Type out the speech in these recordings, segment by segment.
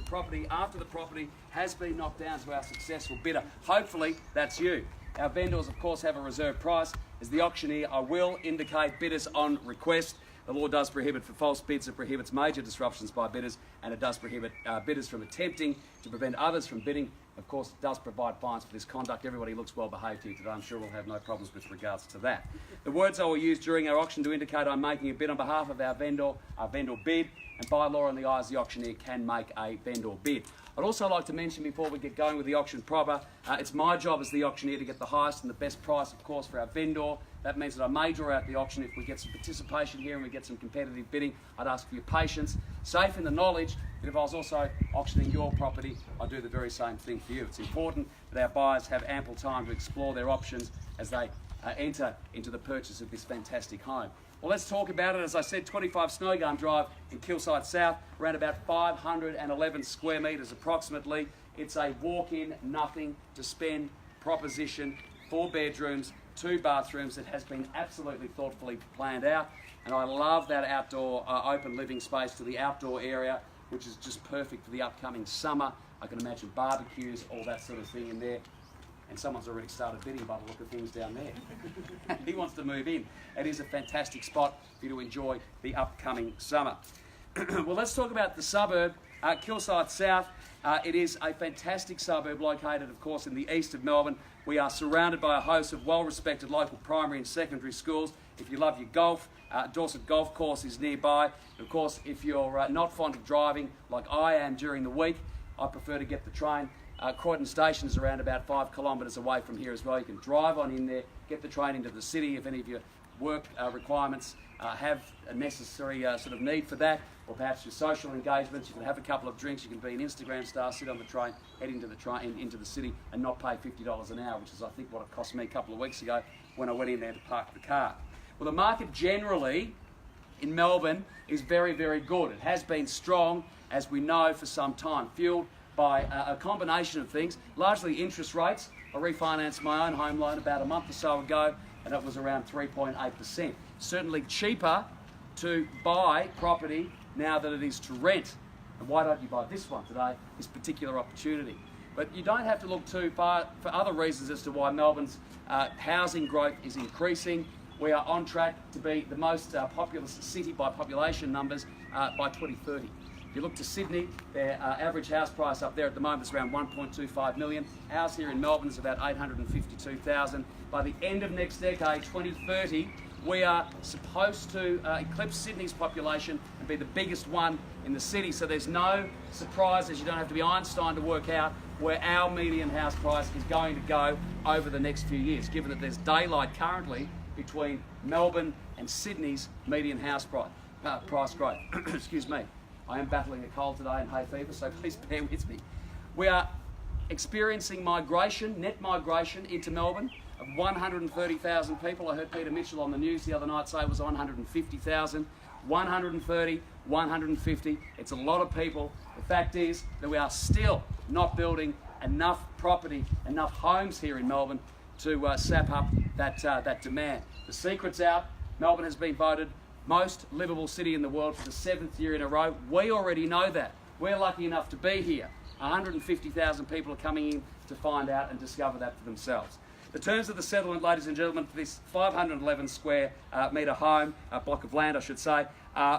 property after the property has been knocked down to our successful bidder. Hopefully that's you. Our vendors, of course, have a reserve price. As the auctioneer, I will indicate bidders on request. The law does prohibit for false bids. It prohibits major disruptions by bidders, and it does prohibit bidders from attempting to prevent others from bidding. Of course, it does provide fines for this conduct. Everybody looks well behaved here today. I'm sure we'll have no problems with regards to that. The words I will use during our auction to indicate I'm making a bid on behalf of our vendor bid, and by law in the eyes, the auctioneer can make a vendor bid. I'd also like to mention before we get going with the auction proper, it's my job as the auctioneer to get the highest and the best price, of course, for our vendor. That means that I may draw out the auction if we get some participation here and we get some competitive bidding. I'd ask for your patience, safe in the knowledge that if I was also auctioning your property, I'd do the very same thing for you. It's important that our buyers have ample time to explore their options as they enter into the purchase of this fantastic home. Well, let's talk about it. As I said, 25 Snowgum Drive in Kilsyth South, around about 511 square metres approximately. It's a walk-in, nothing to spend proposition, 4 bedrooms, 2 bathrooms. It has been absolutely thoughtfully planned out, and I love that outdoor open living space to the outdoor area, which is just perfect for the upcoming summer. I can imagine barbecues, all that sort of thing in there. And someone's already started bidding by the look of things down there. He wants to move in. It is a fantastic spot for you to enjoy the upcoming summer. Well, let's talk about the suburb, Kilsyth South. It is a fantastic suburb located, of course, in the east of Melbourne. We are surrounded by a host of well-respected local primary and secondary schools. If you love your golf, Dorset Golf Course is nearby. Of course, if you're not fond of driving like I am during the week, I prefer to get the train. Croydon Station is around about 5 kilometres away from here as well. You can drive on in there, get the train into the city if any of your work requirements have a necessary sort of need for that, or perhaps your social engagements. You can have a couple of drinks, you can be an Instagram star, sit on the train, head into the city and not pay $50 an hour, which is I think what it cost me a couple of weeks ago when I went in there to park the car. Well, the market generally in Melbourne is very, very good. It has been strong, as we know, for some time, fueled by a combination of things, largely interest rates. I refinanced my own home loan about a month or so ago, and it was around 3.8%. Certainly cheaper to buy property now than it is to rent. And why don't you buy this one today, this particular opportunity? But you don't have to look too far for other reasons as to why Melbourne's housing growth is increasing. We are on track to be the most populous city by population numbers by 2030. If you look to Sydney, their average house price up there at the moment is around 1.25 million. Ours here in Melbourne is about 852,000. By the end of next decade, 2030, we are supposed to eclipse Sydney's population and be the biggest one in the city. So there's no surprises. You don't have to be Einstein to work out where our median house price is going to go over the next few years, given that there's daylight currently between Melbourne and Sydney's median house price growth. Excuse me. I am battling a cold today and hay fever, so please bear with me. We are experiencing migration, net migration into Melbourne of 130,000 people. I heard Peter Mitchell on the news the other night say it was 150,000. 130, 150, it's a lot of people. The fact is that we are still not building enough property, enough homes here in Melbourne to sap up that demand. The secret's out. Melbourne has been voted most livable city in the world for the 7th year in a row. We already know that. We're lucky enough to be here. 150,000 people are coming in to find out and discover that for themselves. The terms of the settlement, ladies and gentlemen, for this 511 square metre home, block of land I should say,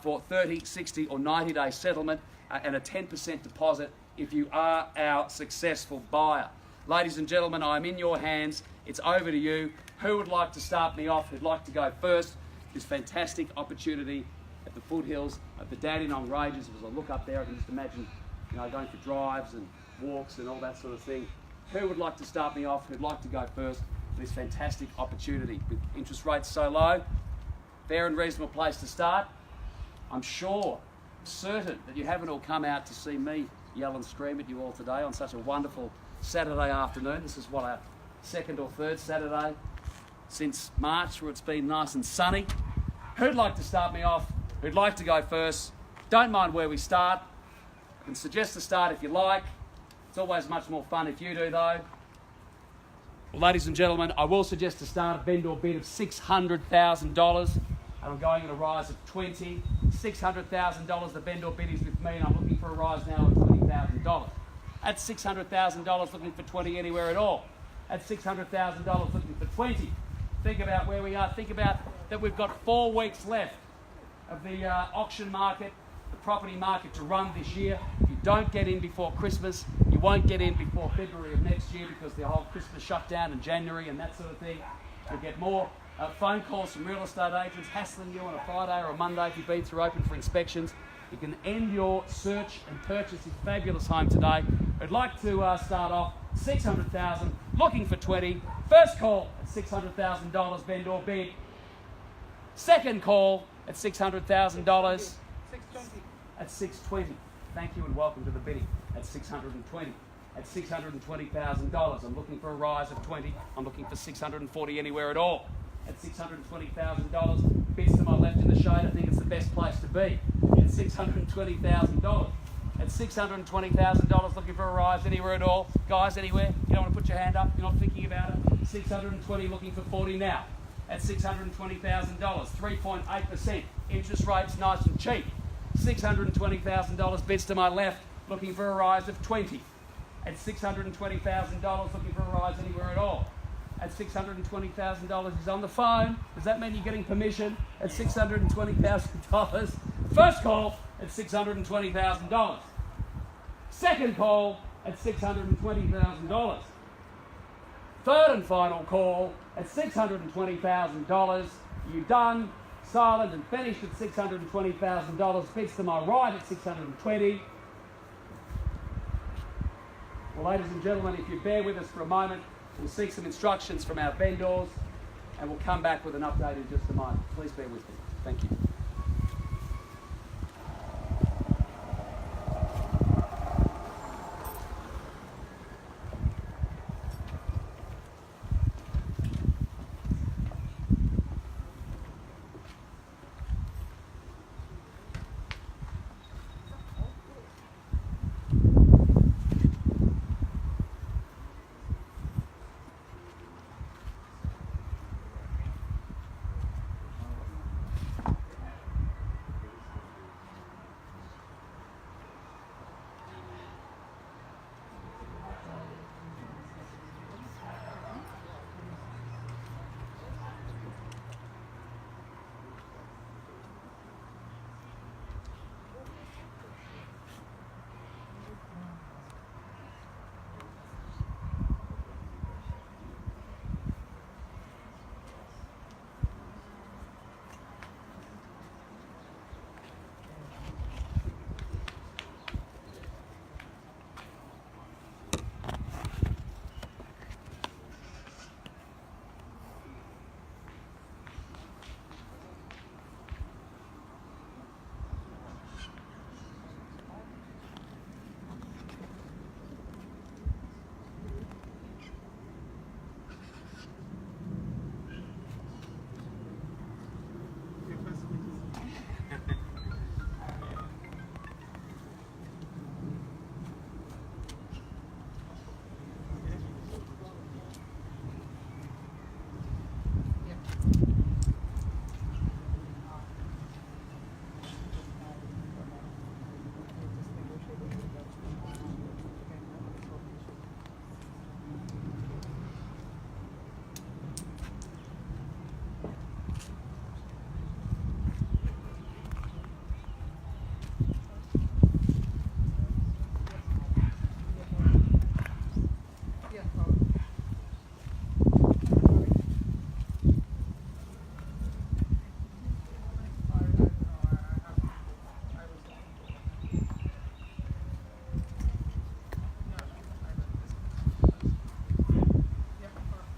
for 30, 60 or 90-day settlement and a 10% deposit if you are our successful buyer. Ladies and gentlemen, I'm in your hands. It's over to you. Who would like to start me off? Who'd like to go first? This fantastic opportunity at the foothills of the Dandenong Ranges. As I look up there, I can just imagine, going for drives and walks and all that sort of thing. Who would like to start me off? Who'd like to go first for this fantastic opportunity? With interest rates so low, fair and reasonable place to start. I'm certain that you haven't all come out to see me yell and scream at you all today on such a wonderful Saturday afternoon. This is our second or third Saturday since March where it's been nice and sunny. Who'd like to start me off? Who'd like to go first? Don't mind where we start. I can suggest a start if you like. It's always much more fun if you do though. Well, ladies and gentlemen, I will suggest to start a vendor bid of $600,000 and I'm going at a rise of $600,000. The vendor bid is with me and I'm looking for a rise now of $20,000. $600,000. At $600,000, looking for 20 anywhere at all. At $600,000, looking for 20. Think about where we are. Think about that we've got 4 weeks left of the auction market, the property market to run this year. If you don't get in before Christmas, you won't get in before February of next year because the whole Christmas shutdown in January and that sort of thing. You'll get more phone calls from real estate agents hassling you on a Friday or a Monday if you've been through open for inspections. You can end your search and purchase this fabulous home today. I'd like to start off $600,000, looking for 20. First call at $600,000, vendor bid. Second call at $600,000. $620. At $620. Thank you and welcome to the bidding. At $620. At $620,000. I'm looking for a rise of 20. I'm looking for $640 anywhere at all. At $620,000. Bids to my left in the shade. I think it's the best place to be. At $620,000. At $620,000, looking for a rise anywhere at all. Guys, anywhere? You don't want to put your hand up? You're not thinking about it? 620, looking for 40 now. At $620,000, 3.8%. Interest rates nice and cheap. $620,000, bids to my left, looking for a rise of 20. At $620,000, looking for a rise anywhere at all. At $620,000, he's on the phone. Does that mean you're getting permission? At $620,000. First call at $620,000. Second call at $620,000. Third and final call at $620,000. You done, silent and finished at $620,000. Bids to my right at $620,000. Well, ladies and gentlemen, if you bear with us for a moment, we'll seek some instructions from our vendors and we'll come back with an update in just a moment. Please bear with me. Thank you.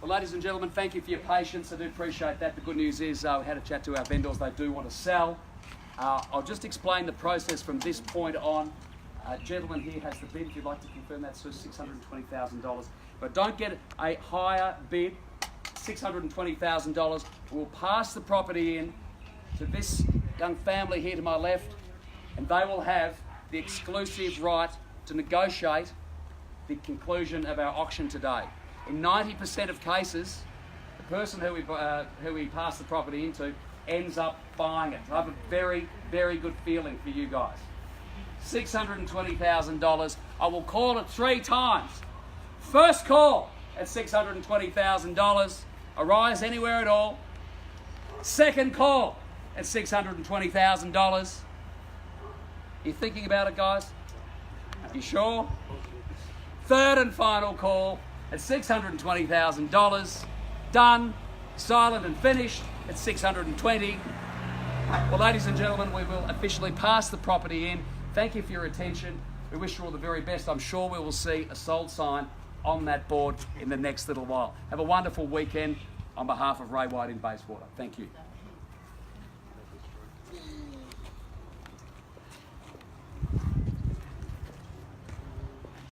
Well, ladies and gentlemen, thank you for your patience. I do appreciate that. The good news is we had a chat to our vendors. They do want to sell. I'll just explain the process from this point on. Gentleman here has the bid. If you'd like to confirm that, so $620,000. But don't get a higher bid, $620,000. We'll pass the property in to this young family here to my left, and they will have the exclusive right to negotiate the conclusion of our auction today. In 90% of cases, the person who we pass the property into ends up buying it. I have a very, very good feeling for you guys. $620,000. I will call it 3 times. First call at $620,000. Arise anywhere at all. Second call at $620,000. You thinking about it, guys? You sure? Third and final call at $620,000. Done, silent and finished at $620,000. Well, ladies and gentlemen, we will officially pass the property in. Thank you for your attention. We wish you all the very best. I'm sure we will see a sold sign on that board in the next little while. Have a wonderful weekend on behalf of Ray White in Bayswater. Thank you.